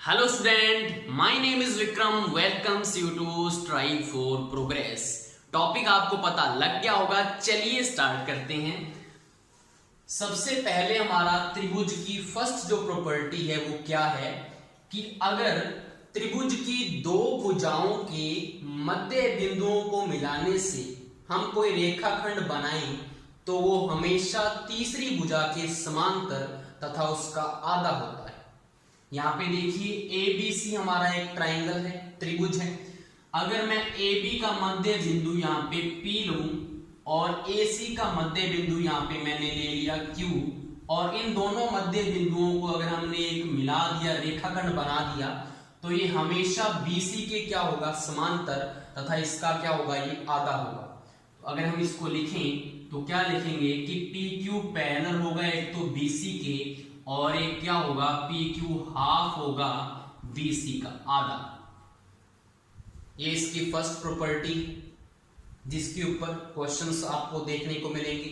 Hello student, my name is Vikram. Welcomes you to strive for progress. Topic आपको पता लग गया होगा, चलिए स्टार्ट करते हैं। सबसे पहले हमारा त्रिभुज की फर्स्ट जो प्रॉपर्टी है वो क्या है कि अगर त्रिभुज की दो भुजाओं के मध्य बिंदुओं को मिलाने से हम कोई रेखाखंड बनाएं तो वो हमेशा तीसरी भुजा के समांतर तथा उसका आधा होता है। यहाँ पे देखिए ABC हमारा एक ट्राइंगल है, त्रिभुज है। अगर मैं AB का मध्य बिंदु यहाँ पे P लूं और AC का मध्य बिंदु यहाँ पे मैंने ले लिया Q और इन दोनों मध्य बिंदुओं को अगर हमने एक मिला दिया, रेखाखंड बना दिया, तो ये हमेशा BC के क्या होगा, समांतर तथा इसका क्या होगा, ये आधा होगा। तो अगर हम इसको लिखें तो क्या लिखेंगे कि PQ पैरेलल होगा एक तो BC के और एक क्या होगा, PQ हाफ होगा BC का आधा। ये इसकी फर्स्ट प्रॉपर्टी जिसके ऊपर क्वेश्चंस आपको देखने को मिलेंगे।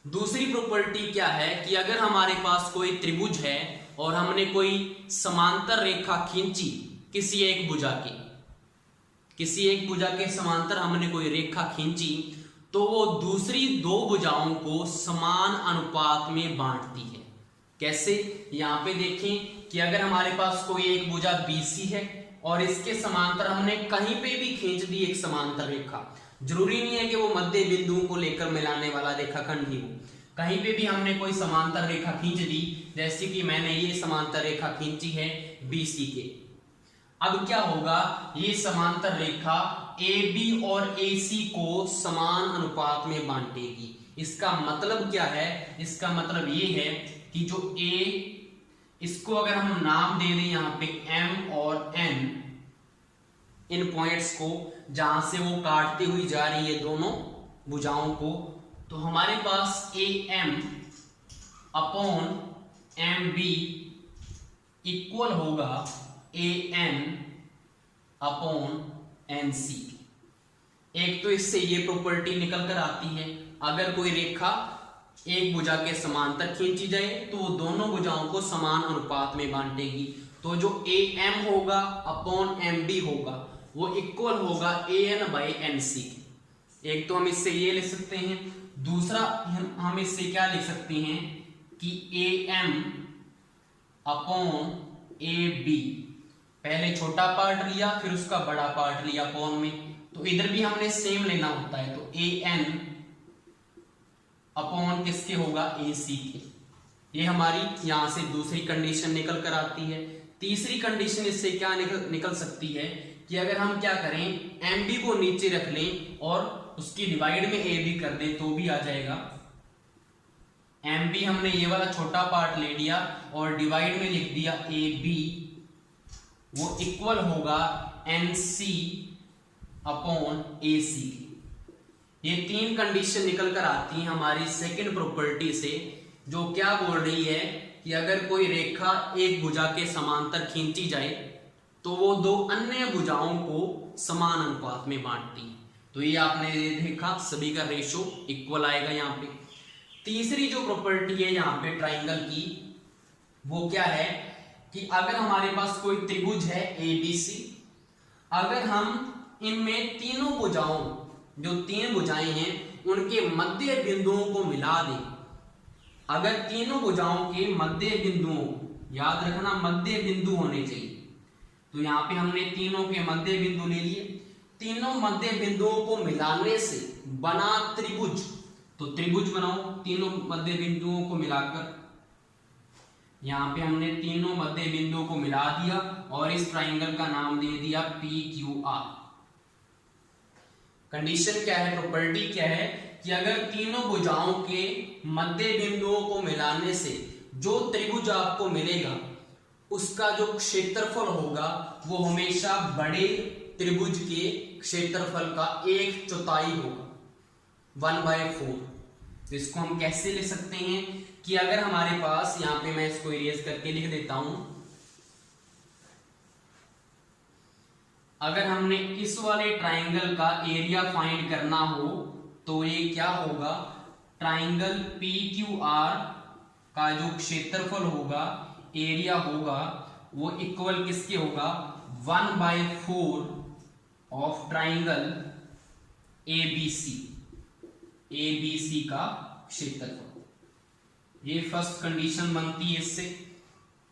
दूसरी प्रॉपर्टी क्या है कि अगर हमारे पास कोई त्रिभुज है और हमने कोई समांतर रेखा खींची किसी एक भुजा के समांतर हमने कोई रेखा खींची तो वो दूसरी दो भुजाओं को समान अनुपात में बांटती है। कैसे? यहाँ पे देखें कि अगर हमारे पास कोई एक भुजा BC है और इसके समांतर हमने कहीं पे भी खींच दी एक समांतर रेखा, जरूरी नहीं है कि वो मध्य बिंदुओं को लेकर मिलाने वाला रेखाखंड ही हो, कहीं पे भी हमने कोई समांतर रेखा खींच दी, जैसे कि मैंने ये समांतर रेखा खींची है BC के। अब क्या होगा, ये समांतर रेखा AB और AC को समान अनुपात में बांटेगी। इसका मतलब क्या है? इसका मतलब ये है कि जो A, इसको अगर हम नाम दे दें यहाँ पे M और N, इन पॉइंट्स को जहां से वो काटती हुई जा रही है दोनों भुजाओं को, तो हमारे पास AM अपॉन MB इक्वल होगा AN अपॉन NC। एक तो इससे ये प्रॉपर्टी निकल कर आती है, अगर कोई रेखा एक भुजा के समांतर खींची जाए तो वो दोनों भुजाओं को समान अनुपात में बांटेगी। तो जो AM होगा अपॉन MB होगा वो इक्वल होगा AN बाई NC। एक तो हम इससे ये लिख सकते हैं, दूसरा हम इससे क्या लिख सकते हैं कि AM अपॉन AB। पहले छोटा पार्ट लिया फिर उसका बड़ा पार्ट लिया अपॉन में, तो इधर भी हमने सेम लेना होता है। तो AN अपॉन किसके होगा, AC के। ये हमारी यहां से दूसरी कंडीशन निकल कर आती है। तीसरी कंडीशन इससे क्या निकल सकती है कि अगर हम क्या करें, MB को नीचे रख लें और उसकी डिवाइड में AB कर दें तो भी आ जाएगा। MB हमने ये वाला छोटा पार्ट ले लिया और डिवाइड में लिख दिया AB, वो इक्वल होगा NC अपॉन AC। ये तीन कंडीशन निकल कर आती हैं हमारी सेकंड प्रॉपर्टी से, जो क्या बोल रही है कि अगर कोई रेखा एक भुजा के समांतर खींची जाए तो वो दो अन्य भुजाओं को समान अनुपात में बांटती है। तो ये आपने देखा, सभी का रेशो इक्वल आएगा यहाँ पे। तीसरी जो प्रॉपर्टी है यहाँ पे ट्राइंगल की, वो क्या है कि अगर हमारे पास कोई त्रिभुज है ABC, अगर हम इनमें तीनों भुजाओं, जो तीन भुजाएं हैं, उनके मध्य बिंदुओं को मिला दें, अगर तीनों भुजाओं के मध्य बिंदुओं, याद रखना मध्य बिंदु होने चाहिए, तो यहाँ पे हमने तीनों के मध्य बिंदु ले लिए, तीनों मध्य बिंदुओं को मिलाने से बना त्रिभुज। तो त्रिभुज बनाओ तीनों मध्य बिंदुओं को मिलाकर। यहाँ पे हमने तीनों मध्य बिंदुओं को मिला दिया और इस ट्राइंगल का नाम दे दिया PQR। कंडीशन क्या है, प्रॉपर्टी क्या है कि अगर तीनों भुजाओं के मध्य बिंदुओं को मिलाने से जो त्रिभुज आपको मिलेगा उसका जो क्षेत्रफल होगा वो हमेशा बड़े त्रिभुज के क्षेत्रफल का 1/4 होगा, 1/4। तो इसको हम कैसे लिख सकते हैं कि अगर हमारे पास, यहाँ पे मैं इसको इरेज करके लिख देता हूं, अगर हमने इस वाले ट्राइंगल का एरिया फाइंड करना हो तो ये क्या होगा, ट्राइंगल PQR का जो क्षेत्रफल होगा, एरिया होगा वो इक्वल किसके होगा, 1/4 ऑफ ट्राइंगल ABC, ABC का क्षेत्रफल। ये फर्स्ट कंडीशन बनती है इससे।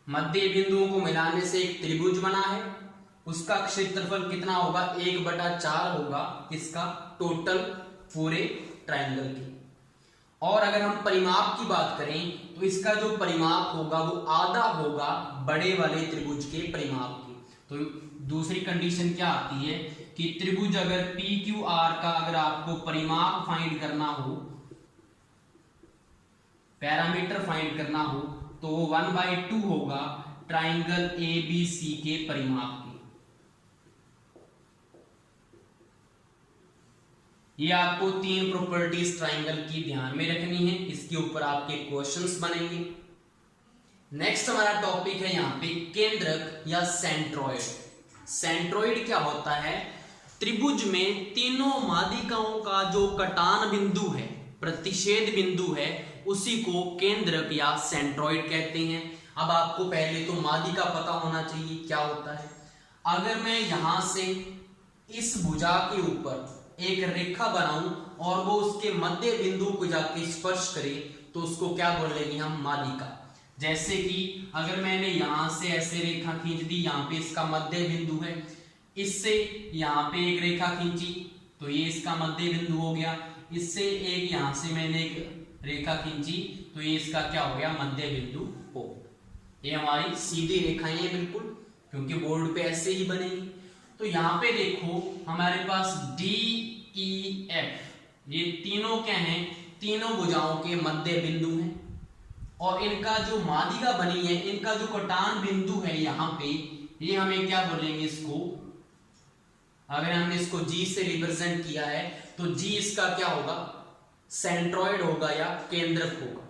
मध्य बिंदुओं को मिलाने से एक त्रिभुज बना है, उसका क्षेत्रफल कितना होगा, 1/4 होगा इसका टोटल पूरे ट्राइंगल की। और अगर हम परिमाप की बात करें तो इसका जो परिमाप होगा वो आधा होगा बड़े वाले त्रिभुज के परिमाप के। तो दूसरी कंडीशन क्या आती है कि त्रिभुज अगर PQR का अगर आपको परिमाप फाइंड करना हो, पैरामीटर फाइंड करना हो, तो वो 1/2 होगा ट्राइंगल ABC के परिमाप के। ये आपको 3 प्रॉपर्टीज ट्राइंगल की ध्यान में रखनी है, इसके ऊपर आपके क्वेश्चंस बनेंगे। नेक्स्ट हमारा टॉपिक है यहाँ पे केंद्रक या सेंट्रॉइड। सेंट्रॉइड क्या होता है, त्रिभुज में तीनों मादिकाओं का जो कटान बिंदु है, प्रतिच्छेद बिंदु है, उसी को केंद्रक या सेंट्रॉइड कहते हैं। अब आपको पहले तो मादिका पता होना चाहिए क्या होता है। अगर मैं यहां से इस भुजा के ऊपर एक रेखा बनाऊं और वो उसके मध्य बिंदु को जाके स्पर्श करे तो उसको क्या बोलेंगे हम, मादिका। जैसे कि अगर मैंने यहां से ऐसे रेखा खींच दी, यहाँ पे इसका मध्य बिंदु है, इससे यहाँ पे एक रेखा खींची तो ये इसका मध्य बिंदु हो गया, इससे एक यहां से मैंने एक रेखा खींची तो ये इसका क्या हो गया, मध्य बिंदु हो। ये हमारी सीधी रेखाएं हैं बिल्कुल, क्योंकि बोर्ड पे ऐसे ही बनेगी। तो यहाँ पे देखो हमारे पास DEF, ये तीनों क्या हैं, तीनों भुजाओं के मध्य बिंदु हैं, और इनका जो मादिका बनी है, इनका जो कटान बिंदु है यहाँ पे, ये हमें क्या बोलेंगे इसको, अगर हमने इसको G से रिप्रेजेंट किया है तो G इसका क्या होगा, सेंट्रॉइड होगा या केंद्रक होगा।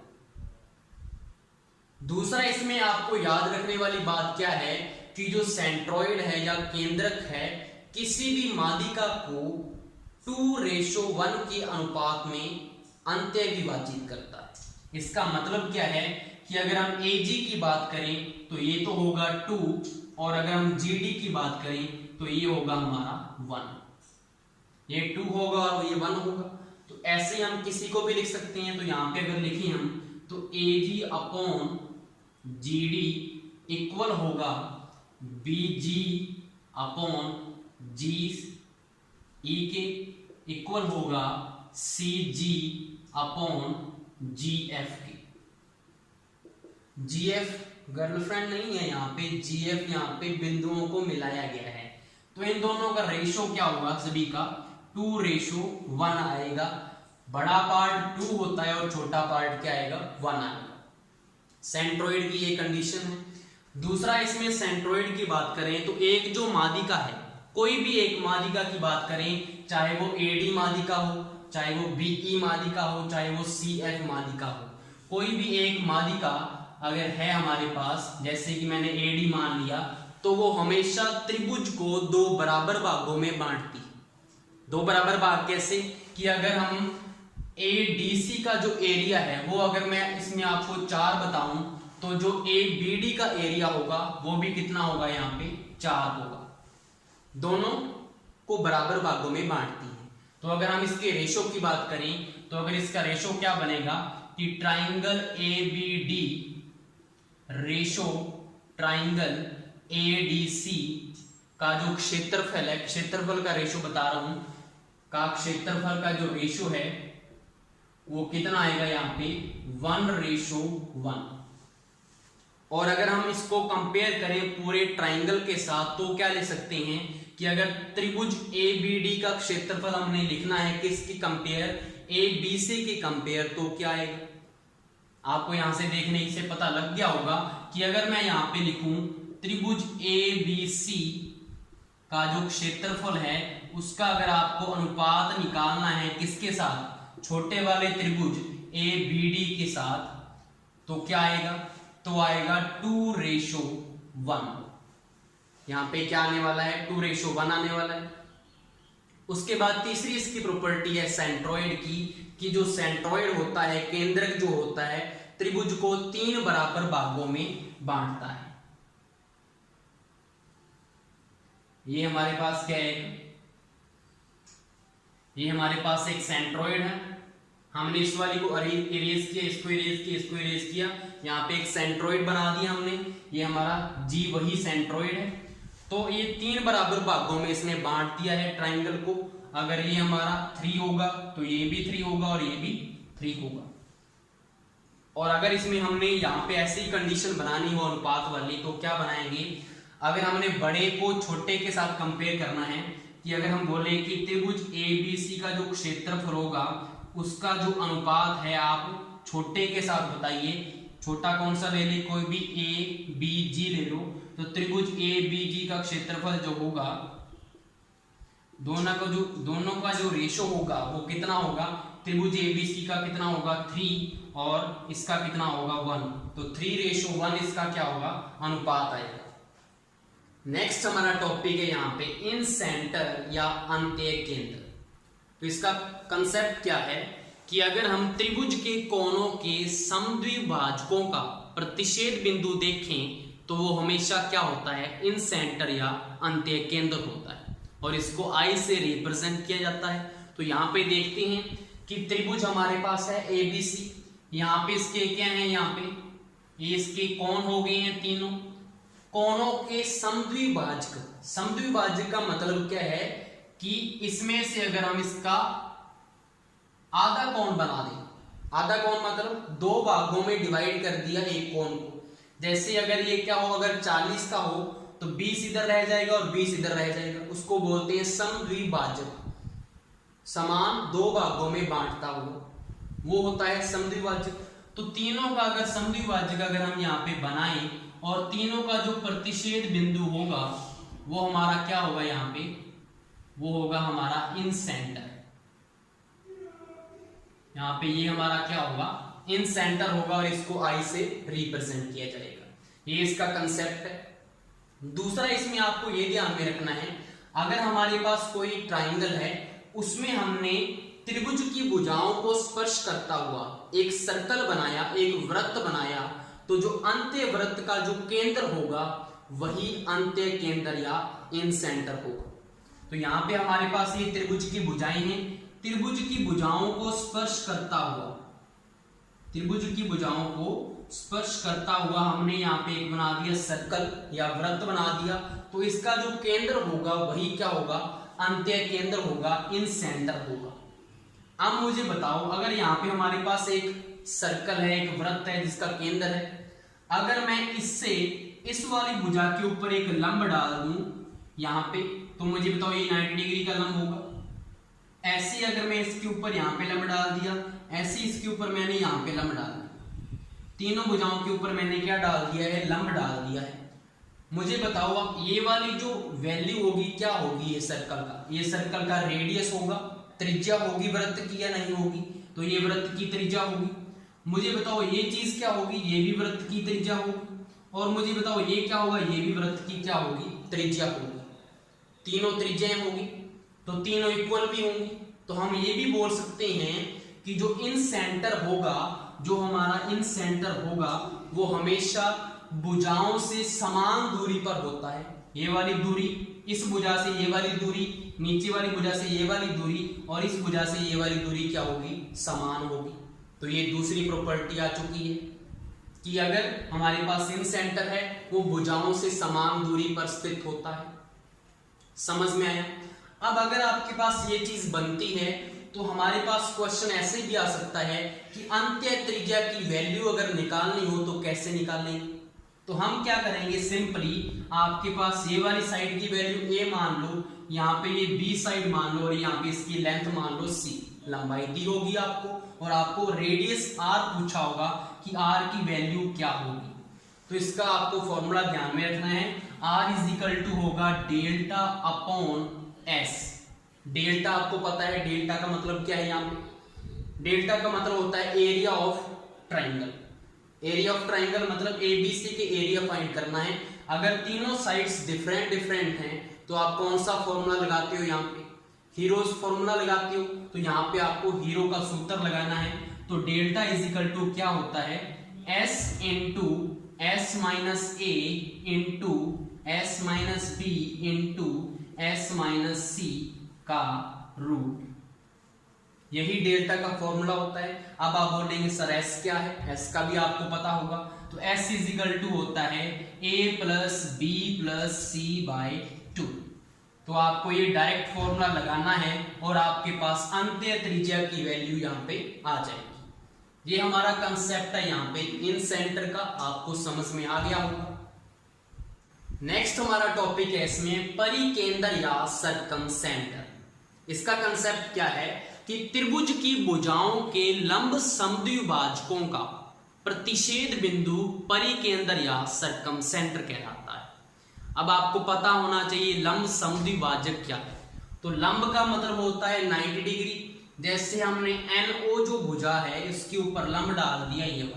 दूसरा इसमें आपको याद रखने वाली बात क्या है कि जो सेंट्रॉइड है या केंद्रक है, किसी भी मादिका को 2:1 के अनुपात में अंत्य विभाजित करता है। इसका मतलब क्या है कि अगर हम AG की बात करें तो ये तो होगा 2, और अगर हम GD की बात करें तो ये होगा हमारा 1। ये 2 होगा और ये 1 होगा। तो ऐसे हम किसी को भी लिख सकते हैं। तो यहाँ पे अगर लिखें हम तो AG/GD इक्वल होगा BG/GE के इक्वल होगा CG/GF के। GF गर्लफ्रेंड नहीं है यहाँ पे, GF यहाँ पे बिंदुओं को मिलाया गया है। तो इन दोनों का रेशो क्या होगा, सभी का 2:1 आएगा। बड़ा पार्ट 2 होता है और छोटा पार्ट क्या आएगा, 1 आएगा। सेंट्रॉइड की ये कंडीशन है। दूसरा इसमें सेंट्रॉइड की बात करें तो एक जो मादिका है, कोई भी एक मादिका की बात करें, चाहे वो AD मादिका हो, चाहे वो BE मादिका हो, चाहे वो CF मादिका हो, कोई भी एक मादिका अगर है हमारे पास, जैसे कि मैंने AD मान लिया, तो वो हमेशा त्रिभुज को 2 बराबर भागों में बांटती है। 2 बराबर भाग कैसे कि अगर हम ADC का जो एरिया है वो अगर मैं इसमें आपको 4 बताऊं तो जो ABD का एरिया होगा वो भी कितना होगा, यहाँ पे 4 होगा। दोनों को बराबर भागों में बांटती है। तो अगर हम इसके रेशो की बात करें तो अगर इसका रेशो क्या बनेगा कि triangle ABD ratio triangle ADC का जो क्षेत्रफल है, क्षेत्रफल का रेशो बता रहा हूं, का क्षेत्रफल का जो रेशो है वो कितना आएगा, यहाँ पे 1:1। और अगर हम इसको कंपेयर करें पूरे ट्राइंगल के साथ तो क्या ले सकते हैं कि अगर त्रिभुज ABD का क्षेत्रफल हमने लिखना है किसकी कंपेयर, ABC की कंपेयर, तो क्या आएगा, आपको यहां से देखने से पता लग गया होगा कि अगर मैं यहां पे लिखूं त्रिभुज ABC का जो क्षेत्रफल है उसका अगर आपको अनुपात निकालना है किसके साथ, छोटे वाले त्रिभुज ABD के साथ, तो क्या आएगा, तो आएगा 2:1। यहां पे क्या आने वाला है, 2:1 आने वाला है। उसके बाद तीसरी इसकी प्रॉपर्टी है सेंट्रॉइड की, कि जो सेंट्रॉइड होता है, केंद्रक जो होता है, त्रिभुज को 3 बराबर भागों में बांटता है। ये हमारे पास क्या है, ये हमारे पास एक सेंट्रोइड है। हमने इस वाली को इरेज किया, इसको इरेज किया, इसको इरेज किया, यहाँ पे एक सेंट्रोइड बना दिया हमने। ये हमारा जी वही सेंट्रोइड है। तो ये 3 बराबर भागों में इसने बांट दिया है ट्राइंगल को। अगर ये हमारा 3 होगा तो ये भी 3 होगा और ये भी 3 होगा। और अगर इसमें हमने यहाँ पे ऐसी कंडीशन बनानी हो अनुपात वाली, तो क्या बनाएंगे, अगर हमने बड़े को छोटे के साथ कंपेयर करना है, कि अगर हम बोले कि त्रिभुज ABC का जो क्षेत्रफल होगा उसका जो अनुपात है आप छोटे के साथ बताइए। छोटा कौन सा ले ले, कोई भी ABG ले लो। तो त्रिभुज ABG का क्षेत्रफल जो होगा, दोनों का जो रेशो होगा वो कितना होगा, त्रिभुज ABC का कितना होगा 3 और इसका कितना होगा 1। तो 3:1 इसका क्या होगा, अनुपात आएगा। नेक्स्ट हमारा टॉपिक है यहाँ पे इन सेंटर या अंत्य केंद्र। तो इसका कंसेप्ट क्या है कि अगर हम त्रिभुज के कोणों के समद्विभाजकों का प्रतिच्छेद बिंदु देखें तो वो हमेशा क्या होता है, इन सेंटर या अंत्य केंद्र होता है और इसको I से रिप्रेजेंट किया जाता है। तो यहाँ पे देखते हैं कि त्रिभुज हमारे पास है ABC, यहाँ पे इसके क्या है, यहाँ पे ये इसके कोण हो गए हैं तीनों। कोणों के समद्विभाजक, समद्विभाजक का मतलब क्या है कि इसमें से अगर हम इसका आधा कोण बना दें, आधा कोण मतलब 2 भागों में डिवाइड कर दिया एक कोण को। जैसे अगर ये क्या हो, अगर 40 का हो तो 20 इधर रह जाएगा और 20 इधर रह जाएगा, उसको बोलते हैं समद्विभाजक। समान 2 भागों में बांटता हुआ वो होता है समद्विभाजक। तो तीनों का अगर समद्विभाजक अगर हम यहाँ पे बनाएं और तीनों का जो प्रतिच्छेद बिंदु होगा वो हमारा क्या होगा, यहाँ पे वो होगा हमारा इन सेंटर। यहाँ पे ये हमारा क्या होगा, इन सेंटर होगा और इसको I से रिप्रेजेंट किया जाएगा। ये इसका कंसेप्ट है। दूसरा इसमें आपको ये ध्यान में रखना है, अगर हमारे पास कोई ट्राइंगल है उसमें हमने त्रिभुज की भुजाओं को स्पर्श करता हुआ एक सर्कल बनाया, एक वृत्त बनाया, तो जो अंत्य वृत्त का जो केंद्र होगा वही अंत्य केंद्र या इन सेंटर होगा। तो यहाँ पे हमारे पास ये त्रिभुज की भुजाएं हैं। त्रिभुज की भुजाओं को स्पर्श करता हुआ, त्रिभुज की भुजाओं को स्पर्श करता हुआ हमने यहाँ पे एक बना दिया सर्कल या वृत्त बना दिया। तो इसका जो केंद्र होगा वही क्या होगा, अंत्य केंद्र होगा, इन सेंटर होगा। अब मुझे बताओ, अगर यहाँ पे हमारे पास एक सर्कल है, एक वृत्त है जिसका केंद्र है, अगर मैं इससे इस वाली भुजा के ऊपर एक लंब डाल दूं यहाँ पे, तो मुझे बताओ ये 90 डिग्री का लंब होगा। ऐसे अगर मैं इसके ऊपर यहाँ पे लंब डाल दिया, ऐसे इसके ऊपर मैंने यहाँ पे लंब डाल दिया, तीनों भुजाओं के ऊपर मैंने क्या डाल दिया है, लंब डाल दिया है। मुझे बताओ अब ये वाली जो वैल्यू होगी क्या होगी, ये सर्कल का, ये सर्कल का रेडियस होगा, त्रिज्या होगी वृत्त की या नहीं होगी, तो ये वृत्त की त्रिज्या होगी। मुझे बताओ ये चीज क्या होगी, ये भी वृत्त की त्रिज्या होगी। और मुझे बताओ ये क्या होगा, ये भी वृत्त की क्या होगी, त्रिज्या होगी। तीनों त्रिज्याएं होगी तो तीनों इक्वल भी होंगी। तो हम ये भी बोल सकते हैं कि जो इन सेंटर होगा, जो हमारा इन सेंटर होगा वो हमेशा भुजाओं से समान दूरी पर होता है। ये वाली दूरी इस भुजा से ये वाली दूरी, नीचे वाली भुजा से ये वाली दूरी और इस भुजा से ये वाली दूरी क्या होगी, समान होगी। तो ये दूसरी प्रॉपर्टी आ चुकी है कि अगर हमारे पास इन सेंटर है वो भुजाओं से समान दूरी पर स्थित होता है। समझ में आया? अब अगर आपके पास ये चीज बनती है तो हमारे पास क्वेश्चन ऐसे भी आ सकता है कि अंत्य त्रिज्या की वैल्यू अगर निकालनी हो तो कैसे निकालेंगे। तो हम क्या करेंगे, सिंपली आपके पास ये वाली साइड की वैल्यू a मान लो, यहाँ पे ये b साइड मान लो और यहाँ पे इसकी लेंथ मान लो c, लंबाई दी होगी आपको और आपको रेडियस r पूछा होगा कि r की वैल्यू क्या होगी। तो इसका आपको फॉर्मूला ध्यान में रखना है, r इज इक्वल टू होगा डेल्टा अपॉन s। डेल्टा आपको पता है, डेल्टा का मतलब क्या है, यहाँ पे डेल्टा का मतलब होता है area of triangle. Area of triangle मतलब ABC के एरिया फाइंड करना है। अगर तीनों साइड्स डिफरेंट डिफरेंट हैं तो आप कौन सा फॉर्मूला लगाते हो, यहाँ पे हीरोज फॉर्मूला लगाते हो। तो यहाँ पे आपको हीरो का सूत्र लगाना है। तो डेल्टा इज इक्वल टू क्या होता है, S into S minus A into S minus B into S minus C का रूट, यही डेल्टा का फॉर्मूला होता है। अब आप बोलेंगे सर एस क्या है, एस का भी आपको पता होगा, तो एस इज इक्वल टू होता है ए प्लस बी प्लस सी बाय 2। तो आपको ये डायरेक्ट फॉर्मूला लगाना है और आपके पास अंत्य त्रिज्या की वैल्यू यहाँ पे आ जाएगी। ये हमारा कंसेप्ट है यहाँ पे इन सेंटर का, आपको समझ में आ गया होगा। नेक्स्ट हमारा टॉपिक है इसमें परिकेंद्र या सर्कम सेंटर। इसका कंसेप्ट क्या है कि त्रिभुज की भुजाओं के लंब समद्विभाजकों का प्रतिच्छेद बिंदु परिकेंद्र या सर्कम सेंटर कहलाता है। अब आपको पता होना चाहिए लंब समद्विभाजक क्या है। तो लंब का मतलब होता है 90 डिग्री। जैसे हमने NO जो भुजा है इसके ऊपर लंब डाल दिया, ये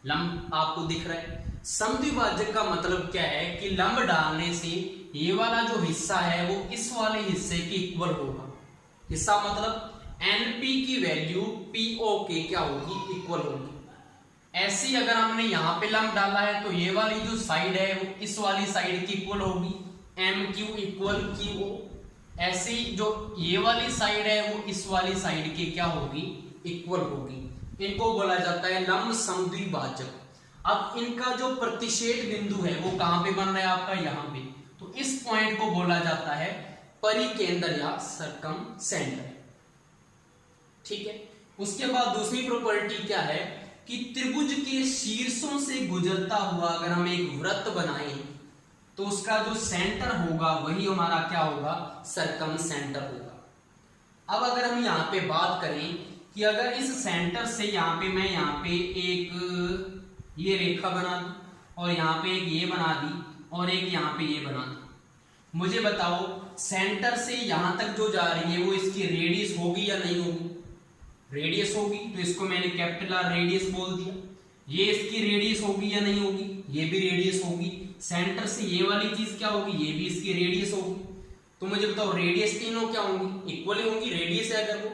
लंब आपको दिख रहा है। समद्विभाजक का मतलब क्या है कि लंब डालने से ये वाला जो हिस्सा है वो इस वाले हिस्से के इक्वल होगा। हिस्सा मतलब NP की वैल्यू PO के क्या होगी, इक्वल होगी। ऐसे अगर हमने यहाँ पे लंब डाला है तो ये वाली जो साइड है वो इस वाली साइड की इक्वल होगी, MQ इक्वल QO। ऐसे जो ये वाली साइड है वो इस वाली साइड की क्या होगी, इक्वल होगी। इनको बोला जाता है लंब समद्विभाजक। अब इनका जो प्रतिच्छेद बिंदु है वो कहां पे बन रहा है आपका, यहाँ पे। तो इस पॉइंट को बोला जाता है परिकेंद्र या सर्कम सेंटर। ठीक है। उसके बाद दूसरी प्रॉपर्टी क्या है कि त्रिभुज के शीर्षों से गुजरता हुआ अगर हम एक वृत्त बनाएं तो उसका जो सेंटर होगा वही हमारा क्या होगा, सर्कम सेंटर होगा। अब अगर हम यहाँ पे बात करें कि अगर इस सेंटर से यहाँ पे मैं यहाँ पे एक ये रेखा बना दी और यहाँ पे एक ये बना दी और एक यहाँ पे ये बना दी, मुझे बताओ सेंटर से यहाँ तक जो जा रही है वो इसकी रेडियस होगी या नहीं होगी, रेडियस होगी। तो इसको मैंने कैपिटल R रेडियस बोल दिया। ये इसकी रेडियस होगी या नहीं होगी, ये भी रेडियस होगी। सेंटर से ये वाली चीज क्या होगी, ये भी इसकी रेडियस होगी। तो मुझे बताओ रेडियस तीनों क्या होंगी, इक्वल होंगी, रेडियस है अगर वो।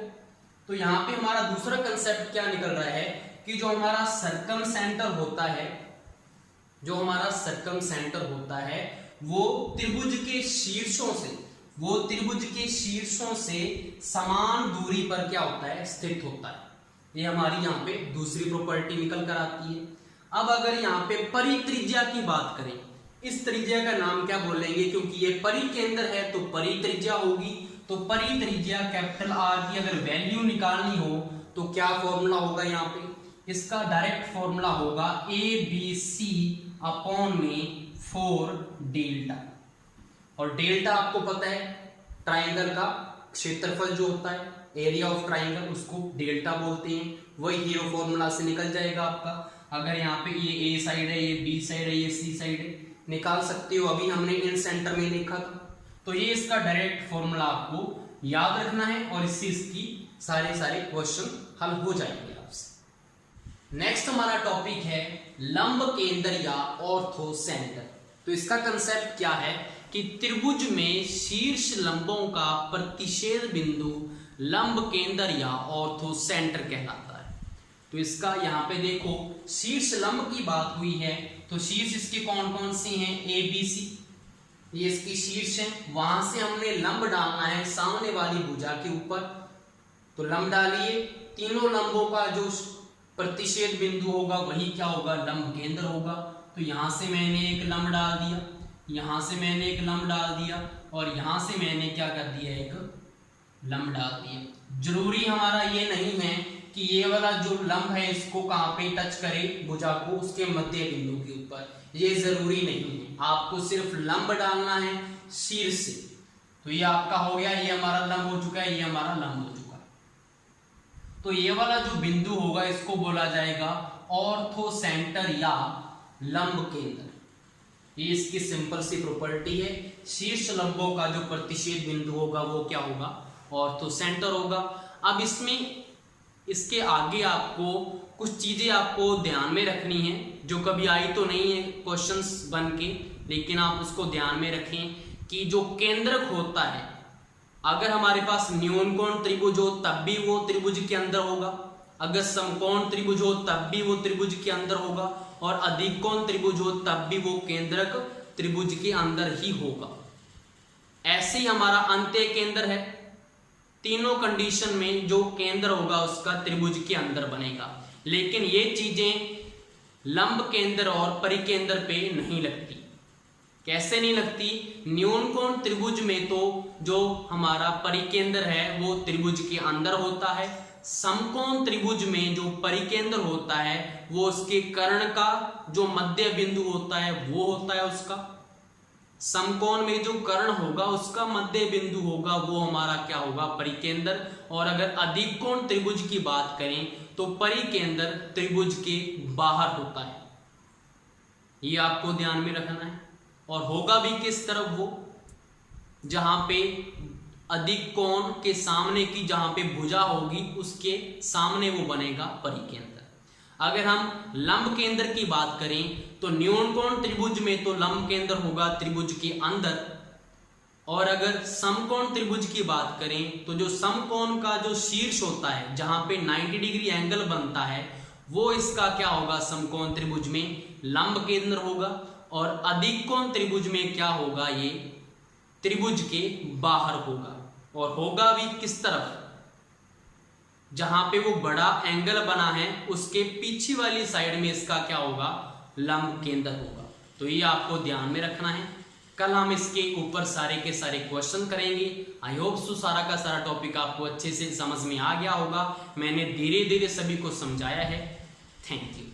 तो यहाँ पे हमारा दूसरा कंसेप्ट क्या निकल रहा है कि जो हमारा सर्कम सेंटर होता है, जो हमारा सर्कम सेंटर होता है वो त्रिभुज के शीर्षों से समान दूरी पर क्या होता है, स्थित होता है। ये हमारी यहाँ पे दूसरी प्रॉपर्टी निकल कर आती है। अब अगर यहाँ पे परित्रिज्या की बात करें, इस त्रिज्या का नाम क्या बोलेंगे, क्योंकि ये परिकेंद्र है तो परित्रिज्या होगी। तो परित्रिज्या कैपिटल R की अगर वैल्यू निकालनी हो तो क्या फॉर्मूला होगा, यहाँ पे इसका डायरेक्ट फॉर्मूला होगा ABC अपॉन में 4 डेल्टा। और डेल्टा आपको पता है ट्राइंगल का क्षेत्रफल जो होता है, एरिया ऑफ ट्राइंगल, उसको डेल्टा बोलते हैं। वही हीरो फॉर्मूला से निकल जाएगा आपका। अगर यहाँ पे ये A साइड है, ये B साइड है, ये C साइड है, निकाल सकते हो। अभी हमने इन सेंटर में देखा था। तो ये इसका डायरेक्ट फॉर्मूला आपको याद रखना है और इससे इसकी सारे क्वेश्चन हल हो जाएंगे आपसे। नेक्स्ट हमारा टॉपिक है लंब केंद्र या ऑर्थो सेंटर। तो इसका कंसेप्ट क्या है कि त्रिभुज में शीर्ष लंबों का प्रतिच्छेद बिंदु लंब केंद्र या ऑर्थो सेंटर कहलाता है। तो इसका यहाँ पे देखो शीर्ष लंब की बात हुई है तो शीर्ष इसके कौन कौन से हैं, ABC, ये इसकी शीर्ष है। वहां से हमने लंब डालना है सामने वाली भुजा के ऊपर। तो लंब डालिए, तीनों लंबों का जो प्रतिच्छेद बिंदु होगा वही क्या होगा, लंब केंद्र होगा। तो यहां से मैंने एक लंब डाल दिया, यहां से मैंने एक लंब डाल दिया और यहां से मैंने क्या कर दिया, एक लंब डाल दिया। जरूरी हमारा ये नहीं है कि ये वाला जो लंब है इसको कहां पे टच करे, भुजा को, उसके मध्य बिंदु के ऊपर, ये जरूरी नहीं है। आपको सिर्फ लंब डालना है शीर्ष से। तो ये आपका हो गया, ये हमारा लंब हो चुका है, ये हमारा लंब हो चुका है। तो ये वाला जो बिंदु होगा इसको बोला जाएगा ऑर्थो सेंटर या लंब केंद्र। ये इसकी सिंपल सी प्रॉपर्टी है। शीर्ष लंबों का जो प्रतिच्छेद बिंदु होगा वो क्या होगा, ऑर्थो सेंटर होगा। अब इसमें इसके आगे आपको कुछ चीजें आपको ध्यान में रखनी है जो कभी आई तो नहीं है क्वेश्चंस बन के, लेकिन आप उसको ध्यान में रखें कि जो केंद्रक होता है, अगर हमारे पास न्यूनकोण त्रिभुज हो तब भी वो त्रिभुज के अंदर होगा, अगर समकोण त्रिभुज हो तब भी वो त्रिभुज के अंदर होगा, और अधिक कोण त्रिभुज हो तब भी वो केंद्रक त्रिभुज के अंदर ही होगा। ऐसे ही हमारा अंत्य केंद्र है, तीनों कंडीशन में जो केंद्र होगा उसका त्रिभुज के अंदर बनेगा। लेकिन ये चीजें लंब केंद्र और परिकेंद्र पे नहीं लगती। कैसे नहीं लगती? न्यून कोण त्रिभुज में तो जो हमारा परिकेंद्र है वो त्रिभुज के अंदर होता है, समकोण त्रिभुज में जो परिकेंद्र होता है वो उसके कर्ण का जो मध्य बिंदु होता है वो होता है उसका। समकोण में जो कर्ण होगा उसका मध्य बिंदु होगा वो हमारा क्या होगा? परिकेंद्र। और अगर अधिक कोण त्रिभुज की बात करें तो परिकेंद्र त्रिभुज के बाहर होता है। ये आपको ध्यान में रखना है। और होगा भी किस तरफ? वो जहां पे अधिक कोण के सामने की जहां पे भुजा होगी उसके सामने वो बनेगा परिकेंद्र। अगर हम लंब केंद्र की बात करें तो न्यून कोण त्रिभुज में तो लंब केंद्र होगा त्रिभुज के अंदर। और अगर समकोण त्रिभुज की बात करें तो जो समकोण का जो शीर्ष होता है जहां पे 90 डिग्री एंगल बनता है वो इसका क्या होगा? समकोण त्रिभुज में लंब केंद्र होगा। और अधिक कोण त्रिभुज में क्या होगा? ये त्रिभुज के बाहर होगा। और होगा भी किस तरफ? जहां पे वो बड़ा एंगल बना है उसके पीछे वाली साइड में इसका क्या होगा? लंब केंद्र होगा। तो ये आपको ध्यान में रखना है। कल हम इसके ऊपर सारे के सारे क्वेश्चन करेंगे। आई होप सो सारा का सारा टॉपिक आपको अच्छे से समझ में आ गया होगा। मैंने धीरे धीरे सभी को समझाया है। Thank you.